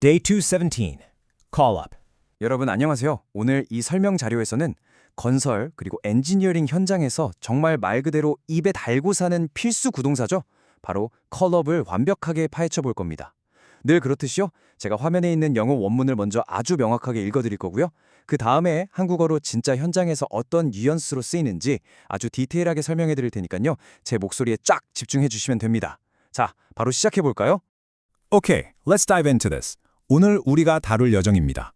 Day 217. Call up. 여러분 안녕하세요. 오늘 이 설명 자료에서는 건설 그리고 엔지니어링 현장에서 정말 말 그대로 입에 달고 사는 필수 구동사죠. 바로 컬업을 완벽하게 파헤쳐 볼 겁니다. 늘 그렇듯이요. 제가 화면에 있는 영어 원문을 먼저 아주 명확하게 읽어드릴 거고요. 그 다음에 한국어로 진짜 현장에서 어떤 뉘앙스로 쓰이는지 아주 디테일하게 설명해 드릴 테니까요. 제 목소리에 쫙 집중해 주시면 됩니다. 자, 바로 시작해 볼까요? Okay, let's dive into this. 오늘 우리가 다룰 예정입니다.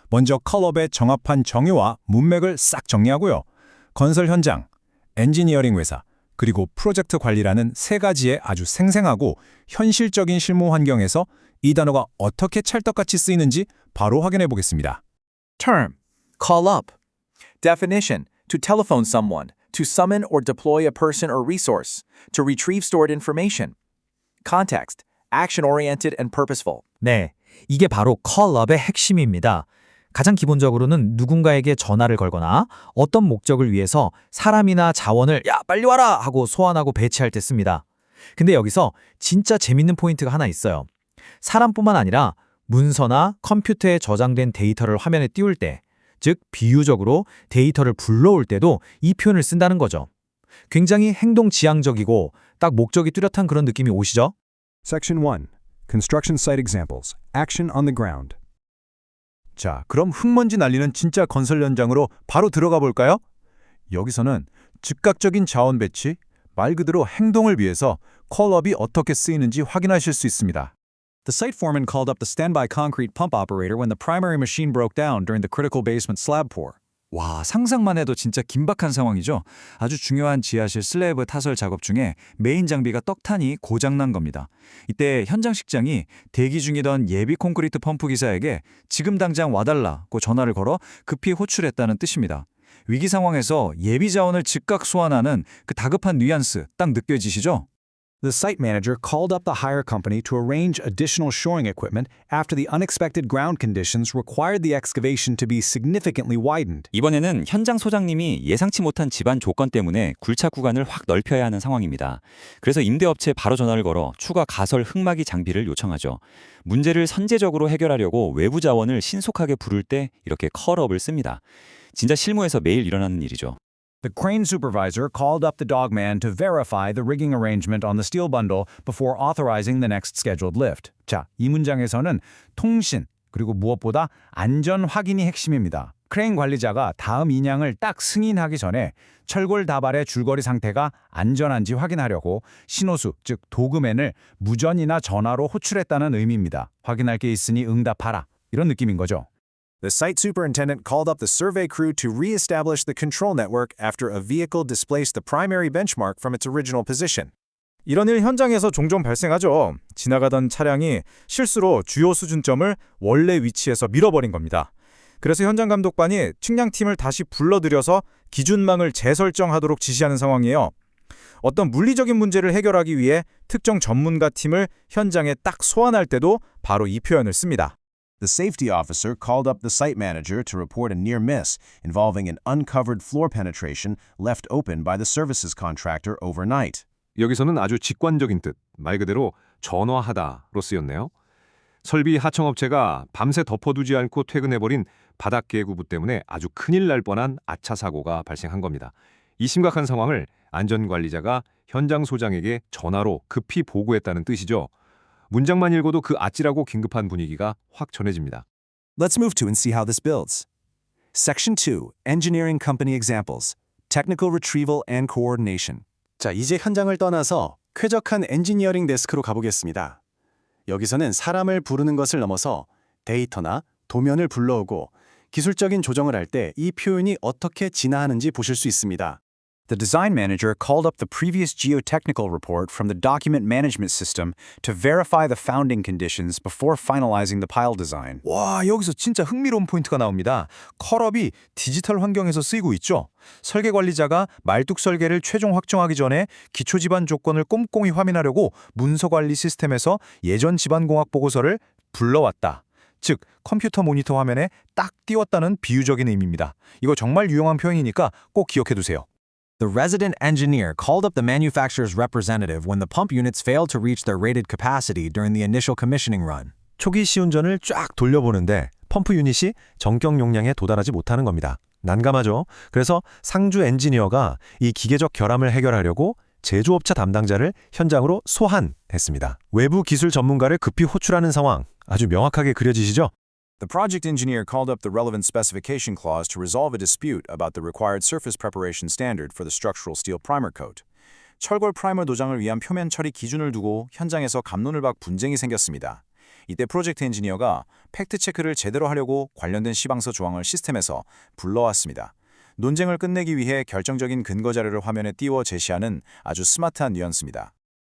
먼저 컬업의 정합한 정의와 문맥을 싹 정리하고요. 건설 현장, 엔지니어링 회사, 그리고 프로젝트 관리라는 세 가지의 아주 생생하고 현실적인 실무 환경에서 이 단어가 어떻게 찰떡같이 쓰이는지 바로 확인해 보겠습니다. Term. Call up. Definition. To telephone someone, to summon or deploy a person or resource, to retrieve stored information. Context. Action-oriented and purposeful. 네, 이게 바로 컬업의 핵심입니다. 가장 기본적으로는 누군가에게 전화를 걸거나 어떤 목적을 위해서 사람이나 자원을 야 빨리 와라 하고 소환하고 배치할 때 씁니다. 근데 여기서 진짜 재밌는 포인트가 하나 있어요. 사람뿐만 아니라 문서나 컴퓨터에 저장된 데이터를 화면에 띄울 때, 즉 비유적으로 데이터를 불러올 때도 이 표현을 쓴다는 거죠. 굉장히 행동지향적이고 딱 목적이 뚜렷한 그런 느낌이 오시죠? Section 1. Construction site examples. Action on the ground. 자, 그럼 흙먼지 날리는 진짜 건설 현장으로 바로 들어가 볼까요? 여기서는 즉각적인 자원 배치, 말 그대로 행동을 위해서 컬업이 어떻게 쓰이는지 확인하실 수 있습니다. The site foreman called up the standby concrete pump operator when the primary machine broke down during the critical basement slab pour. 와, 상상만 해도 진짜 긴박한 상황이죠. 아주 중요한 지하실 슬래브 타설 작업 중에 메인 장비가 떡하니 고장난 겁니다. 이때 현장식장이 대기 중이던 예비 콘크리트 펌프 기사에게 지금 당장 와달라고 전화를 걸어 급히 호출했다는 뜻입니다. 위기 상황에서 예비 자원을 즉각 소환하는 그 다급한 뉘앙스 딱 느껴지시죠? The site manager called up the hire company to arrange additional shoring equipment after the unexpected ground conditions required the excavation to be significantly widened. 이번에는 현장 소장님이 예상치 못한 집안 조건 때문에 굴착 구간을 확 넓혀야 하는 상황입니다. 그래서 임대업체에 바로 전화를 걸어 추가 가설 흙막이 장비를 요청하죠. 문제를 선제적으로 해결하려고 외부 자원을 신속하게 부를 때 이렇게 컬업을 씁니다. 진짜 실무에서 매일 일어나는 일이죠. The crane supervisor called up the dogman to verify the rigging arrangement on the steel bundle before authorizing the next scheduled lift. 자, 이 문장에서는 통신, 그리고 무엇보다 안전 확인이 핵심입니다. 크레인 관리자가 다음 인양을 딱 승인하기 전에 철골 다발의 줄거리 상태가 안전한지 확인하려고 신호수, 즉 도그맨을 무전이나 전화로 호출했다는 의미입니다. 확인할 게 있으니 응답하라. 이런 느낌인 거죠. The site superintendent called up the survey crew to re-establish the control network after a vehicle displaced the primary benchmark from its original position. 이런 일 현장에서 종종 발생하죠. 지나가던 차량이 실수로 주요 수준점을 원래 위치에서 밀어버린 겁니다. 그래서 현장 감독관이 측량팀을 다시 불러들여서 기준망을 재설정하도록 지시하는 상황이에요. 어떤 물리적인 문제를 해결하기 위해 특정 전문가 팀을 현장에 딱 소환할 때도 바로 이 표현을 씁니다. The safety officer called up the site manager to report a near miss involving an uncovered floor penetration left open by the services contractor overnight. 여기서는 아주 직관적인 뜻, 말 그대로 전화하다로 쓰였네요. 설비 하청업체가 밤새 덮어두지 않고 퇴근해버린 바닥 개구부 때문에 아주 큰일 날 뻔한 아차 사고가 발생한 겁니다. 이 심각한 상황을 안전관리자가 현장 소장에게 전화로 급히 보고했다는 뜻이죠. 문장만 읽어도 그 아찔하고 긴급한 분위기가 확 전해집니다. Let's move to and see how this builds. Section 2. Engineering company examples. Technical retrieval and coordination. 자, 이제 현장을 떠나서 쾌적한 엔지니어링 데스크로 가보겠습니다. 여기서는 사람을 부르는 것을 넘어서 데이터나 도면을 불러오고 기술적인 조정을 할 때 이 표현이 어떻게 진화하는지 보실 수 있습니다. The design manager called up the previous geotechnical report from the document management system to verify the founding conditions before finalizing the pile design. 와, 여기서 진짜 흥미로운 포인트가 나옵니다. 컬업이 디지털 환경에서 쓰이고 있죠. 설계 관리자가 말뚝 설계를 최종 확정하기 전에 기초 지반 조건을 꼼꼼히 확인하려고 문서 관리 시스템에서 예전 지반 공학 보고서를 불러왔다. 즉, 컴퓨터 모니터 화면에 딱 띄웠다는 비유적인 의미입니다. 이거 정말 유용한 표현이니까 꼭 기억해 두세요. The resident engineer called up the manufacturer's representative when the pump units failed to reach their rated capacity during the initial commissioning run. 초기 시운전을 쫙 돌려보는데 펌프 유닛이 정격 용량에 도달하지 못하는 겁니다. 난감하죠. 그래서 상주 엔지니어가 이 기계적 결함을 해결하려고 제조업체 담당자를 현장으로 소환했습니다. 외부 기술 전문가를 급히 호출하는 상황, 아주 명확하게 그려지시죠? The project engineer called up the relevant specification clause to resolve a dispute about the required surface preparation standard for the structural steel primer coat. 철골 프라이머 도장을 위한 표면 처리 기준을 두고 현장에서 갑론을박 분쟁이 생겼습니다. 이때 프로젝트 엔지니어가 팩트 체크를 제대로 하려고 관련된 시방서 조항을 시스템에서 불러왔습니다. 논쟁을 끝내기 위해 결정적인 근거 자료를 화면에 띄워 제시하는 아주 스마트한 뉘앙스입니다.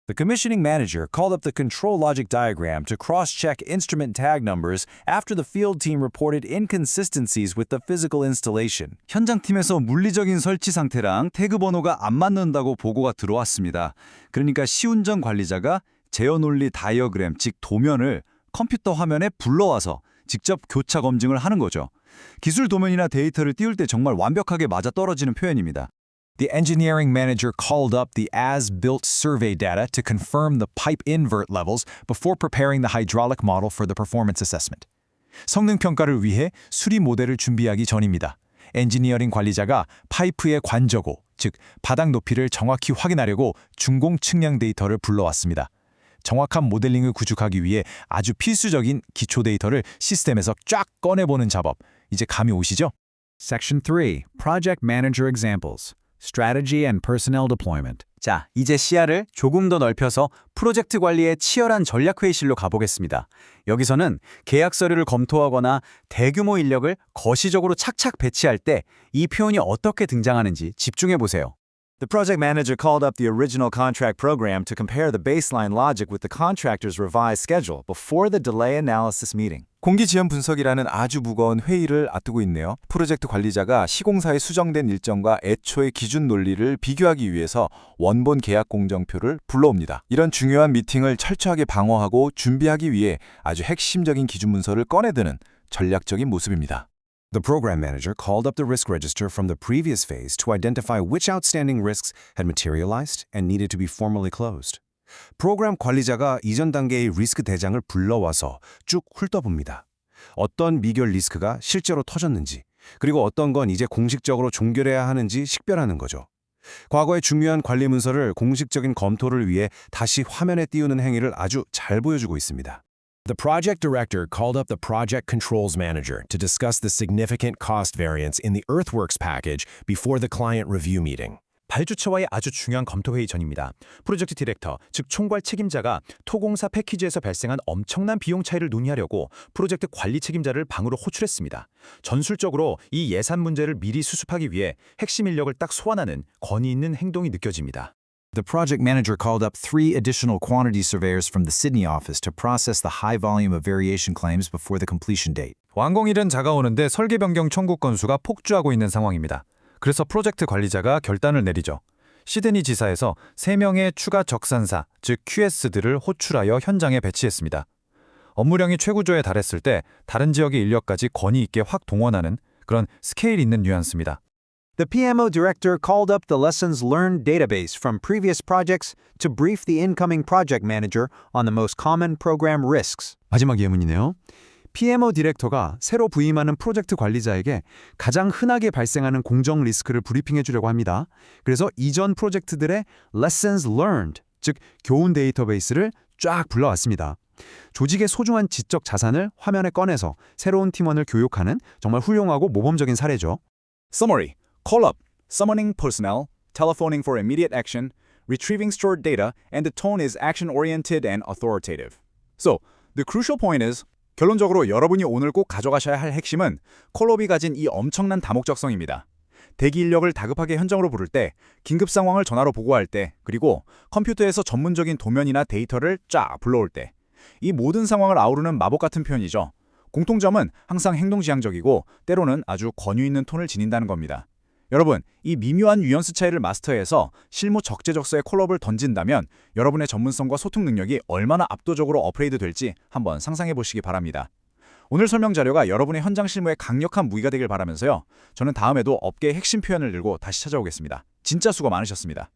The commissioning manager called up the control logic diagram to cross-check instrument tag numbers after the field team reported inconsistencies with the physical installation. 현장팀에서 물리적인 설치 상태랑 태그 번호가 안 맞는다고 보고가 들어왔습니다. 그러니까 시운전 관리자가 제어 논리 다이어그램, 즉 도면을 컴퓨터 화면에 불러와서 직접 교차 검증을 하는 거죠. 기술 도면이나 데이터를 띄울 때 정말 완벽하게 맞아떨어지는 표현입니다. The engineering manager called up the as-built survey data to confirm the pipe invert levels before preparing the hydraulic model for the performance assessment. 성능 평가를 위해 수리 모델을 준비하기 전입니다. 엔지니어링 관리자가 파이프의 관저고, 즉 바닥 높이를 정확히 확인하려고 준공 측량 데이터를 불러왔습니다. 정확한 모델링을 구축하기 위해 아주 필수적인 기초 데이터를 시스템에서 쫙 꺼내보는 작업. 이제 감이 오시죠? Section 3. Project Manager Examples. Strategy and Personnel Deployment. 자, 이제 시야를 조금 더 넓혀서 프로젝트 관리의 치열한 전략회의실로 가보겠습니다. 여기서는 계약 서류를 검토하거나 대규모 인력을 거시적으로 착착 배치할 때 이 표현이 어떻게 등장하는지 집중해 보세요. The project manager called up the original contract program to compare the baseline logic with the contractor's revised schedule before the delay analysis meeting. 공기지연 분석이라는 아주 무거운 회의를 앞두고 있네요. 프로젝트 관리자가 시공사에 수정된 일정과 애초의 기준 논리를 비교하기 위해서 원본 계약 공정표를 불러옵니다. 이런 중요한 미팅을 철저하게 방어하고 준비하기 위해 아주 핵심적인 기준 문서를 꺼내드는 전략적인 모습입니다. The program manager called up the risk register from the previous phase to identify which outstanding risks had materialized and needed to be formally closed. 프로그램 관리자가 이전 단계의 리스크 대장을 불러와서 쭉 훑어봅니다. 어떤 미결 리스크가 실제로 터졌는지, 그리고 어떤 건 이제 공식적으로 종결해야 하는지 식별하는 거죠. 과거의 중요한 관리 문서를 공식적인 검토를 위해 다시 화면에 띄우는 행위를 아주 잘 보여주고 있습니다. The project director called up the project controls manager to discuss the significant cost variance in the earthworks package before the client review meeting. 발주처와의 아주 중요한 검토회의 전입니다. 프로젝트 디렉터, 즉 총괄 책임자가 토공사 패키지에서 발생한 엄청난 비용 차이를 논의하려고 프로젝트 관리 책임자를 방으로 호출했습니다. 전술적으로 이 예산 문제를 미리 수습하기 위해 핵심 인력을 딱 소환하는 권위 있는 행동이 느껴집니다. The project manager called up 3 additional quantity surveyors from the Sydney office to process the high volume of variation claims before the completion date. 완공일은 다가오는데 설계 변경 청구 건수가 폭주하고 있는 상황입니다. 그래서 프로젝트 관리자가 결단을 내리죠. 시드니 지사에서 3명의 추가 적산사, 즉 QS들을 호출하여 현장에 배치했습니다. 업무량이 최고조에 달했을 때 다른 지역의 인력까지 권위 있게 확 동원하는 그런 스케일 있는 뉘앙스입니다. The PMO director called up the lessons learned database from previous projects to brief the incoming project manager on the most common program risks. 마지막 예문이네요. PMO 디렉터가 새로 부임하는 프로젝트 관리자에게 가장 흔하게 발생하는 공정 리스크를 브리핑해 주려고 합니다. 그래서 이전 프로젝트들의 lessons learned, 즉 교훈 데이터베이스를 쫙 불러왔습니다. 조직의 소중한 지적 자산을 화면에 꺼내서 새로운 팀원을 교육하는 정말 훌륭하고 모범적인 사례죠. Summary. Call up, summoning personnel, telephoning for immediate action, retrieving stored data, and the tone is action-oriented and authoritative. So, the crucial point is, 결론적으로 여러분이 오늘 꼭 가져가셔야 할 핵심은 콜업이 가진 이 엄청난 다목적성입니다. 대기 인력을 다급하게 현장으로 부를 때, 긴급 상황을 전화로 보고할 때, 그리고 컴퓨터에서 전문적인 도면이나 데이터를 쫙 불러올 때, 이 모든 상황을 아우르는 마법 같은 표현이죠. 공통점은 항상 행동지향적이고 때로는 아주 권위 있는 톤을 지닌다는 겁니다. 여러분, 이 미묘한 뉘앙스 차이를 마스터해서 실무 적재적소에 콜업을 던진다면 여러분의 전문성과 소통 능력이 얼마나 압도적으로 업그레이드 될지 한번 상상해 보시기 바랍니다. 오늘 설명 자료가 여러분의 현장 실무에 강력한 무기가 되길 바라면서요. 저는 다음에도 업계의 핵심 표현을 들고 다시 찾아오겠습니다. 진짜 수고 많으셨습니다.